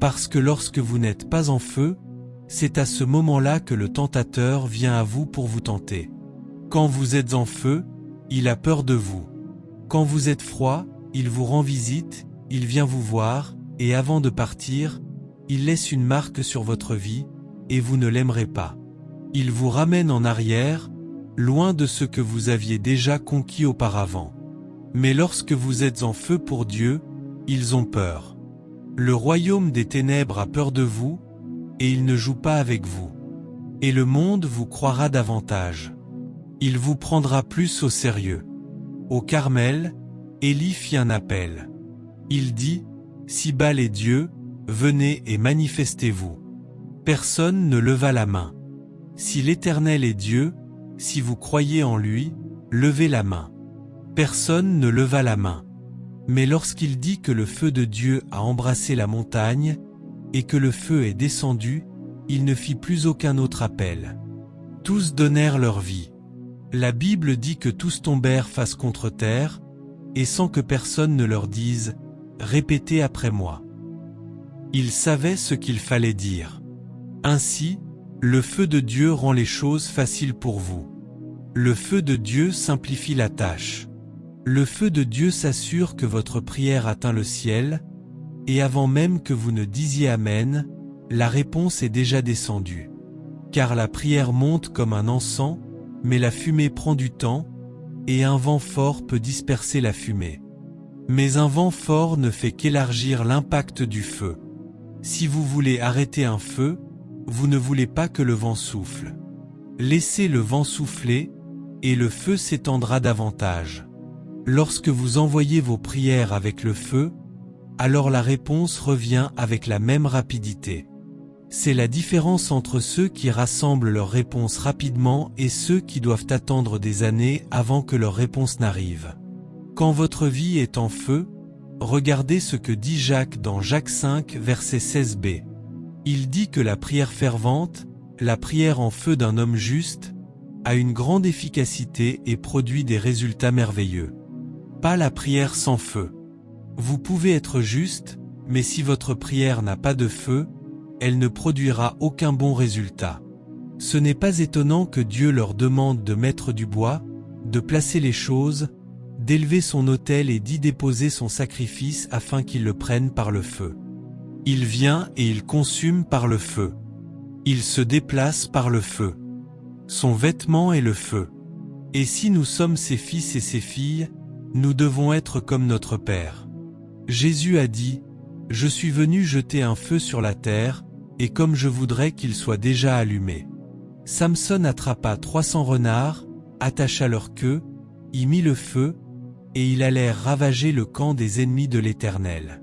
Parce que lorsque vous n'êtes pas en feu, c'est à ce moment-là que le tentateur vient à vous pour vous tenter. Quand vous êtes en feu, il a peur de vous. Quand vous êtes froid, il vous rend visite, il vient vous voir, et avant de partir, il laisse une marque sur votre vie, et vous ne l'aimerez pas. Il vous ramène en arrière, loin de ce que vous aviez déjà conquis auparavant. Mais lorsque vous êtes en feu pour Dieu, ils ont peur. Le royaume des ténèbres a peur de vous, et il ne joue pas avec vous. Et le monde vous croira davantage. Il vous prendra plus au sérieux. Au Carmel, Élie fit un appel. Il dit, « Si Baal est Dieu, venez et manifestez-vous. » Personne ne leva la main. Si l'Éternel est Dieu, si vous croyez en lui, levez la main. Personne ne leva la main. Mais lorsqu'il dit que le feu de Dieu a embrassé la montagne, et que le feu est descendu, il ne fit plus aucun autre appel. Tous donnèrent leur vie. La Bible dit que tous tombèrent face contre terre, et sans que personne ne leur dise « Répétez après moi ». Ils savaient ce qu'il fallait dire. Ainsi, le feu de Dieu rend les choses faciles pour vous. Le feu de Dieu simplifie la tâche. Le feu de Dieu s'assure que votre prière atteint le ciel, et avant même que vous ne disiez Amen, la réponse est déjà descendue. Car la prière monte comme un encens, mais la fumée prend du temps, et un vent fort peut disperser la fumée. Mais un vent fort ne fait qu'élargir l'impact du feu. Si vous voulez arrêter un feu, vous ne voulez pas que le vent souffle. Laissez le vent souffler, et le feu s'étendra davantage. Lorsque vous envoyez vos prières avec le feu, alors la réponse revient avec la même rapidité. C'est la différence entre ceux qui rassemblent leurs réponses rapidement et ceux qui doivent attendre des années avant que leur réponse n'arrive. Quand votre vie est en feu, regardez ce que dit Jacques dans Jacques 5, verset 16b. Il dit que la prière fervente, la prière en feu d'un homme juste, a une grande efficacité et produit des résultats merveilleux. Pas la prière sans feu. Vous pouvez être juste, mais si votre prière n'a pas de feu, elle ne produira aucun bon résultat. Ce n'est pas étonnant que Dieu leur demande de mettre du bois, de placer les choses, d'élever son autel et d'y déposer son sacrifice afin qu'ils le prennent par le feu. Il vient et il consume par le feu. Il se déplace par le feu. Son vêtement est le feu. Et si nous sommes ses fils et ses filles, nous devons être comme notre Père. Jésus a dit, « Je suis venu jeter un feu sur la terre, et comme je voudrais qu'il soit déjà allumé. » Samson attrapa 300 renards, attacha leur queue, y mit le feu, et il allait ravager le camp des ennemis de l'Éternel.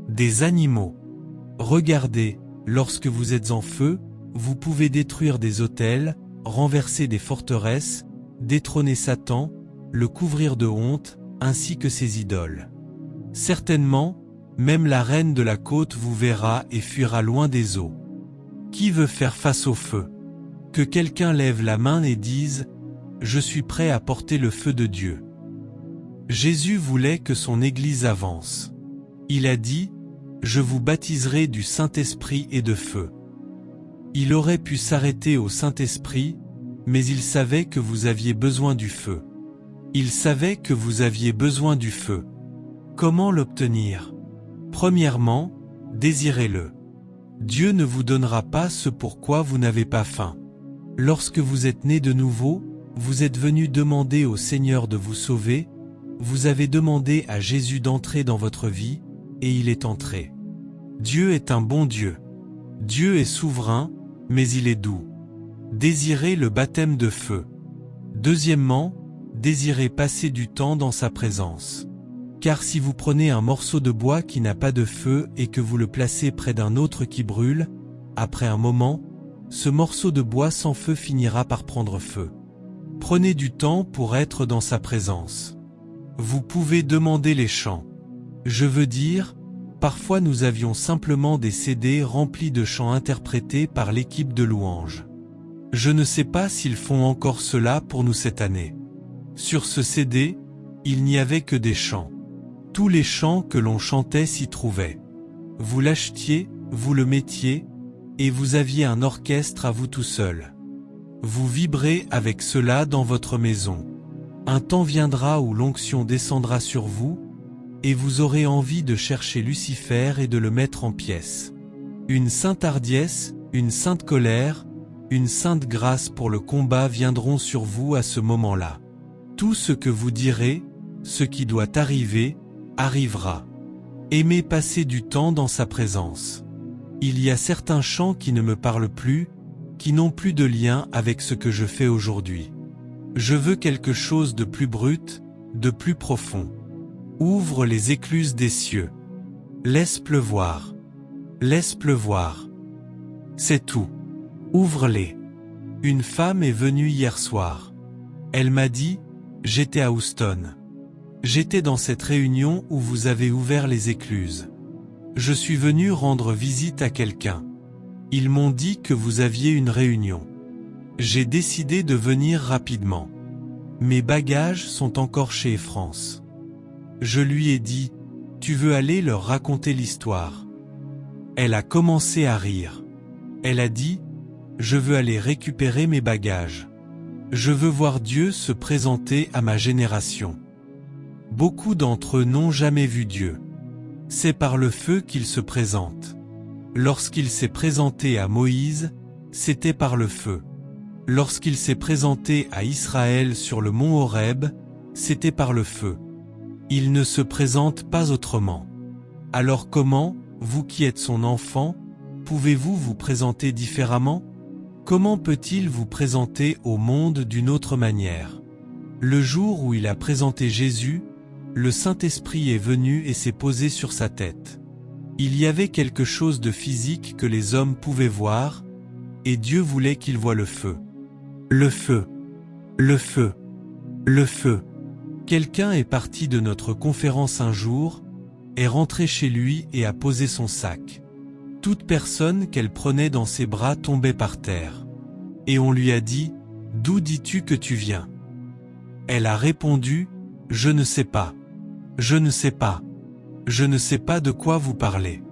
Des animaux. Regardez, lorsque vous êtes en feu, vous pouvez détruire des autels, renverser des forteresses, détrôner Satan, le couvrir de honte, ainsi que ses idoles. Certainement, même la reine de la côte vous verra et fuira loin des eaux. Qui veut faire face au feu? Que quelqu'un lève la main et dise « Je suis prêt à porter le feu de Dieu ». Jésus voulait que son Église avance. Il a dit « Je vous baptiserai du Saint-Esprit et de feu ». Il aurait pu s'arrêter au Saint-Esprit, mais il savait que vous aviez besoin du feu. Il savait que vous aviez besoin du feu. Comment l'obtenir? Premièrement, désirez-le. Dieu ne vous donnera pas ce pourquoi vous n'avez pas faim. Lorsque vous êtes né de nouveau, vous êtes venu demander au Seigneur de vous sauver, vous avez demandé à Jésus d'entrer dans votre vie, et il est entré. Dieu est un bon Dieu. Dieu est souverain, mais il est doux. Désirez le baptême de feu. Deuxièmement, désirez passer du temps dans sa présence. Car si vous prenez un morceau de bois qui n'a pas de feu et que vous le placez près d'un autre qui brûle, après un moment, ce morceau de bois sans feu finira par prendre feu. Prenez du temps pour être dans sa présence. Vous pouvez demander les chants. Je veux dire, parfois nous avions simplement des CD remplis de chants interprétés par l'équipe de louanges. Je ne sais pas s'ils font encore cela pour nous cette année. Sur ce CD, il n'y avait que des chants. Tous les chants que l'on chantait s'y trouvaient. Vous l'achetiez, vous le mettiez, et vous aviez un orchestre à vous tout seul. Vous vibrez avec cela dans votre maison. Un temps viendra où l'onction descendra sur vous, et vous aurez envie de chercher Lucifer et de le mettre en pièces. Une sainte hardiesse, une sainte colère, une sainte grâce pour le combat viendront sur vous à ce moment-là. Tout ce que vous direz, ce qui doit arriver, arrivera. Aimez passer du temps dans sa présence. Il y a certains chants qui ne me parlent plus, qui n'ont plus de lien avec ce que je fais aujourd'hui. Je veux quelque chose de plus brut, de plus profond. Ouvre les écluses des cieux. Laisse pleuvoir. Laisse pleuvoir. C'est tout. Ouvre-les. Une femme est venue hier soir. Elle m'a dit, j'étais à Houston. J'étais dans cette réunion où vous avez ouvert les écluses. Je suis venu rendre visite à quelqu'un. Ils m'ont dit que vous aviez une réunion. J'ai décidé de venir rapidement. Mes bagages sont encore chez France. Je lui ai dit, tu veux aller leur raconter l'histoire. Elle a commencé à rire. Elle a dit, je veux aller récupérer mes bagages. Je veux voir Dieu se présenter à ma génération. Beaucoup d'entre eux n'ont jamais vu Dieu. C'est par le feu qu'il se présente. Lorsqu'il s'est présenté à Moïse, c'était par le feu. Lorsqu'il s'est présenté à Israël sur le mont Horeb, c'était par le feu. Il ne se présente pas autrement. Alors comment, vous qui êtes son enfant, pouvez-vous vous présenter différemment? Comment peut-il vous présenter au monde d'une autre manière? Le jour où il a présenté Jésus, le Saint-Esprit est venu et s'est posé sur sa tête. Il y avait quelque chose de physique que les hommes pouvaient voir, et Dieu voulait qu'ils voient le feu. Le feu. Le feu. Le feu. Quelqu'un est parti de notre conférence un jour, est rentré chez lui et a posé son sac. Toute personne qu'elle prenait dans ses bras tombait par terre. Et on lui a dit, « D'où dis-tu que tu viens ?» Elle a répondu, « Je ne sais pas. Je ne sais pas. Je ne sais pas de quoi vous parlez.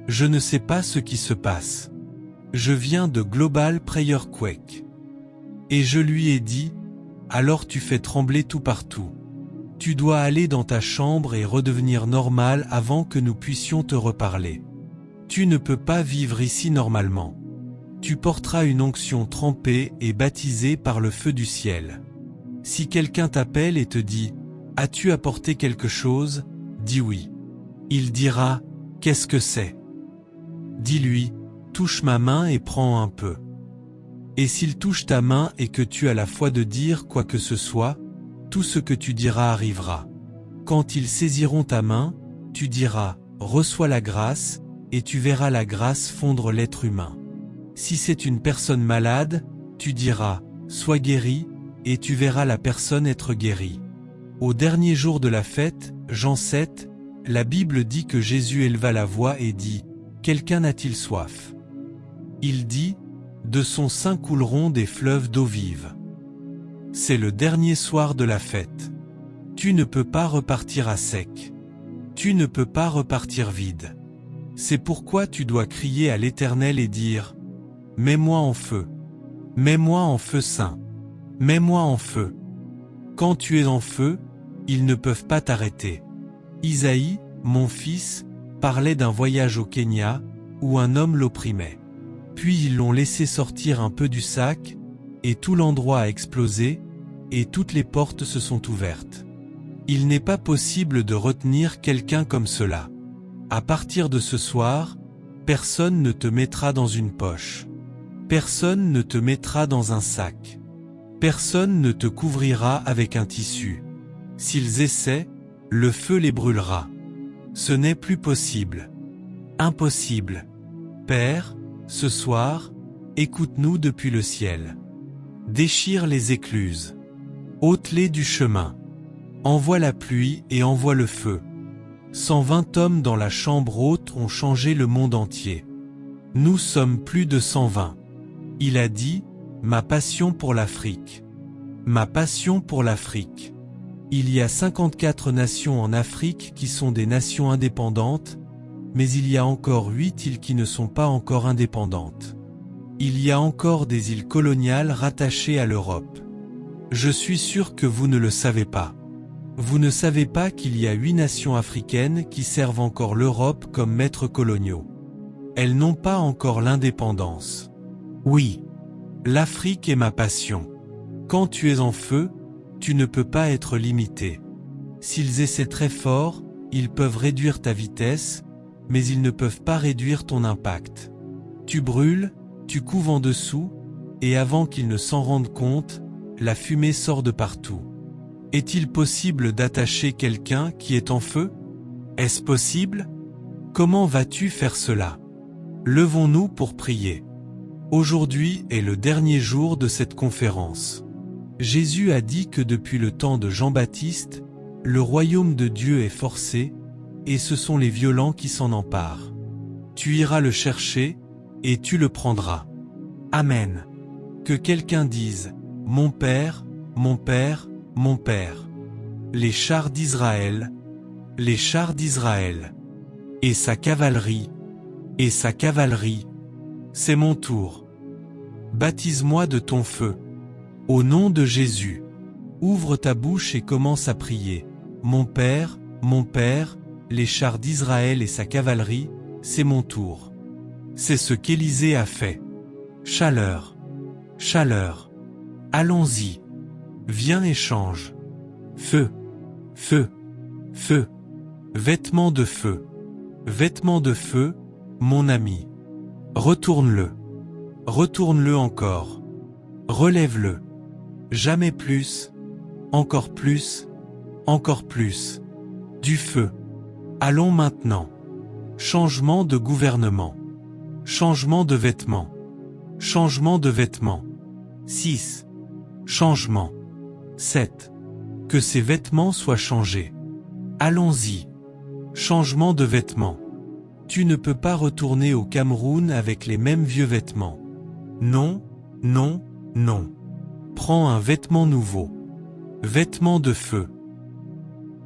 Je ne sais pas ce qui se passe. Je viens de Global Prayer Quake. » Et je lui ai dit, « Alors tu fais trembler tout partout. Tu dois aller dans ta chambre et redevenir normal avant que nous puissions te reparler. Tu ne peux pas vivre ici normalement. Tu porteras une onction trempée et baptisée par le feu du ciel. Si quelqu'un t'appelle et te dit « As-tu apporté quelque chose ?» dis oui. Il dira « Qu'est-ce que c'est ?» Dis-lui « Touche ma main et prends un peu. » Et s'il touche ta main et que tu as la foi de dire quoi que ce soit, tout ce que tu diras arrivera. Quand ils saisiront ta main, tu diras « Reçois la grâce » et tu verras la grâce fondre l'être humain. Si c'est une personne malade, tu diras « Sois guéri » et tu verras la personne être guérie. Au dernier jour de la fête, Jean 7, la Bible dit que Jésus éleva la voix et dit « Quelqu'un a-t-il soif ?» Il dit « De son sein couleront des fleuves d'eau vive. » C'est le dernier soir de la fête. Tu ne peux pas repartir à sec. Tu ne peux pas repartir vide. C'est pourquoi tu dois crier à l'Éternel et dire « Mets-moi en feu. Mets-moi en feu saint. Mets-moi en feu. » Quand tu es en feu, ils ne peuvent pas t'arrêter. Isaïe, mon fils, parlait d'un voyage au Kenya, où un homme l'opprimait. Puis ils l'ont laissé sortir un peu du sac, et tout l'endroit a explosé, et toutes les portes se sont ouvertes. Il n'est pas possible de retenir quelqu'un comme cela. À partir de ce soir, personne ne te mettra dans une poche. Personne ne te mettra dans un sac. Personne ne te couvrira avec un tissu. S'ils essaient, le feu les brûlera. Ce n'est plus possible. Impossible. Père, ce soir, écoute-nous depuis le ciel. Déchire les écluses. Ôte-les du chemin. Envoie la pluie et envoie le feu. 120 hommes dans la chambre haute ont changé le monde entier. Nous sommes plus de 120. Il a dit, ma passion pour l'Afrique. Ma passion pour l'Afrique. Il y a 54 nations en Afrique qui sont des nations indépendantes, mais il y a encore 8 îles qui ne sont pas encore indépendantes. Il y a encore des îles coloniales rattachées à l'Europe. Je suis sûr que vous ne le savez pas. Vous ne savez pas qu'il y a 8 nations africaines qui servent encore l'Europe comme maîtres coloniaux. Elles n'ont pas encore l'indépendance. Oui. L'Afrique est ma passion. Quand tu es en feu, tu ne peux pas être limité. S'ils essaient très fort, ils peuvent réduire ta vitesse, mais ils ne peuvent pas réduire ton impact. Tu brûles, tu couves en dessous, et avant qu'ils ne s'en rendent compte, la fumée sort de partout. Est-il possible d'attacher quelqu'un qui est en feu? Est-ce possible? Comment vas-tu faire cela? Levons-nous pour prier. Aujourd'hui est le dernier jour de cette conférence. Jésus a dit que depuis le temps de Jean-Baptiste, le royaume de Dieu est forcé, et ce sont les violents qui s'en emparent. Tu iras le chercher, et tu le prendras. Amen. Que quelqu'un dise, « Mon Père, mon Père, mon Père. » Les chars d'Israël, les chars d'Israël. Et sa cavalerie, c'est mon tour. Baptise-moi de ton feu. Au nom de Jésus. Ouvre ta bouche et commence à prier. Mon Père, les chars d'Israël et sa cavalerie, c'est mon tour. C'est ce qu'Élisée a fait. Chaleur. Chaleur. Allons-y. Viens et change. Feu. Feu. Feu. Vêtements de feu. Vêtements de feu, mon ami. Retourne-le. Retourne-le encore. Relève-le. Jamais plus. Encore plus. Encore plus. Du feu. Allons maintenant. Changement de gouvernement. Changement de vêtements. Changement de vêtements. 6. Changement. 7. Que ces vêtements soient changés. Allons-y. Changement de vêtements. Tu ne peux pas retourner au Cameroun avec les mêmes vieux vêtements. Non, non, non. Prends un vêtement nouveau. Vêtement de feu.